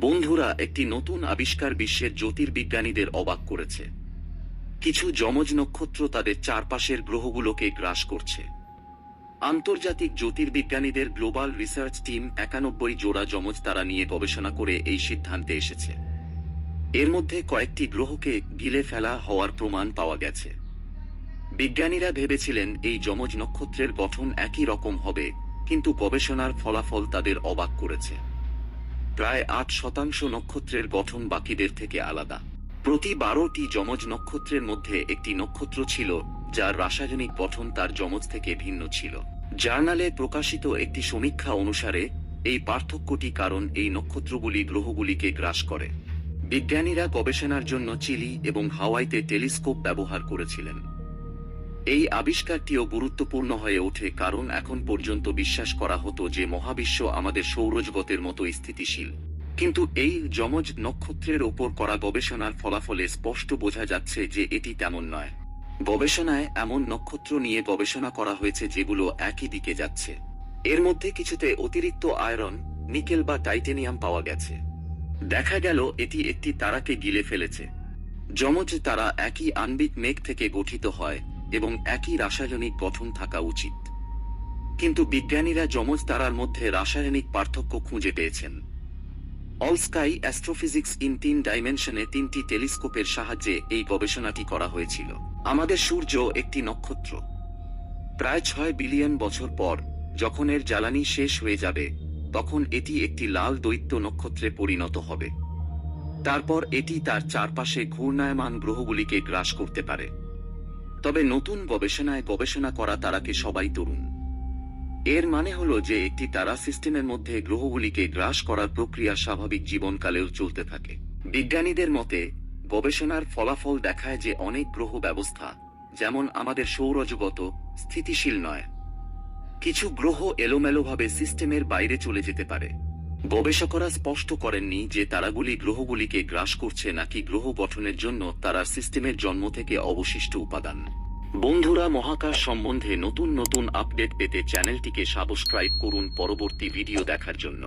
বন্ধুরা, একটি নতুন আবিষ্কার বিশ্বের জ্যোতির্বিজ্ঞানীদের অবাক করেছে। কিছু যমজ নক্ষত্র তাদের চারপাশের গ্রহগুলোকে গ্রাস করছে। আন্তর্জাতিক জ্যোতির্বিজ্ঞানীদের গ্লোবাল রিসার্চ টিম 91 জোড়া যমজ তারা নিয়ে গবেষণা করে এই সিদ্ধান্তে এসেছে। এর মধ্যে কয়েকটি গ্রহকে গিলে ফেলা হওয়ার প্রমাণ পাওয়া গেছে। বিজ্ঞানীরা ভেবেছিলেন এই যমজ নক্ষত্রের গঠন একই রকম হবে, কিন্তু গবেষণার ফলাফল তাদের অবাক করেছে। প্রায় 8% নক্ষত্রের গঠন বাকিদের থেকে আলাদা। প্রতি 12টি যমজ নক্ষত্রের মধ্যে একটি নক্ষত্র ছিল যার রাসায়নিক গঠন তার যমজ থেকে ভিন্ন ছিল। জার্নালে প্রকাশিত একটি সমীক্ষা অনুসারে এই পার্থক্যটি কারণ এই নক্ষত্রগুলি গ্রহগুলিকে গ্রাস করে। বিজ্ঞানীরা গবেষণার জন্য চিলি এবং হাওয়াইতে টেলিস্কোপ ব্যবহার করেছিলেন। এই আবিষ্কারটিও গুরুত্বপূর্ণ হয়ে ওঠে কারণ এখন পর্যন্ত বিশ্বাস করা হতো যে মহাবিশ্ব আমাদের সৌরজগতের মতো স্থিতিশীল। কিন্তু এই যমজ নক্ষত্রের ওপর করা গবেষণার ফলাফলে স্পষ্ট বোঝা যাচ্ছে যে এটি তেমন নয়। গবেষণায় এমন নক্ষত্র নিয়ে গবেষণা করা হয়েছে যেগুলো একই দিকে যাচ্ছে। এর মধ্যে কিছুতে অতিরিক্ত আয়রন, নিকেল বা টাইটেনিয়াম পাওয়া গেছে। দেখা গেল এটি একটি তারাকে গিলে ফেলেছে। যমজ তারা একই আণবিক মেঘ থেকে গঠিত হয় এবং একই রাসায়নিক গঠন থাকা উচিত, কিন্তু বিজ্ঞানীরা যমজ তারার মধ্যে রাসায়নিক পার্থক্য খুঁজে পেয়েছেন। অল স্কাই অ্যাস্ট্রোফিজিক্স ইন 3 ডাইমেনশনে 3টি টেলিস্কোপের সাহায্যে এই গবেষণাটি করা হয়েছিল। আমাদের সূর্য একটি নক্ষত্র। প্রায় 6 বিলিয়ন বছর পর যখন এর জ্বালানি শেষ হয়ে যাবে, তখন এটি একটি লাল দৈত্য নক্ষত্রে পরিণত হবে। তারপর এটি তার চারপাশে ঘূর্ণায়মান গ্রহগুলিকে গ্রাস করতে পারে। তবে নতুন গবেষণায় গবেষণা করা তারাকে সবাই তরুণ। এর মানে হলো যে একটি তারা সিস্টেমের মধ্যে গ্রহগুলিকে গ্রাস করার প্রক্রিয়া স্বাভাবিক জীবনকালেও চলতে থাকে। বিজ্ঞানীদের মতে গবেষণার ফলাফল দেখায় যে অনেক গ্রহ ব্যবস্থা, যেমন আমাদের সৌরজগৎ, স্থিতিশীল নয়। কিছু গ্রহ এলোমেলোভাবে সিস্টেমের বাইরে চলে যেতে পারে। গবেষকরা স্পষ্ট করেননি যে তারাগুলি গ্রহগুলিকে গ্রাস করছে নাকি গ্রহ গঠনের জন্য তারার সিস্টেমের জন্ম থেকে অবশিষ্ট উপাদান। বন্ধুরা, মহাকাশ সম্বন্ধে নতুন নতুন আপডেট পেতে চ্যানেলটিকে সাবস্ক্রাইব করুন পরবর্তী ভিডিও দেখার জন্য।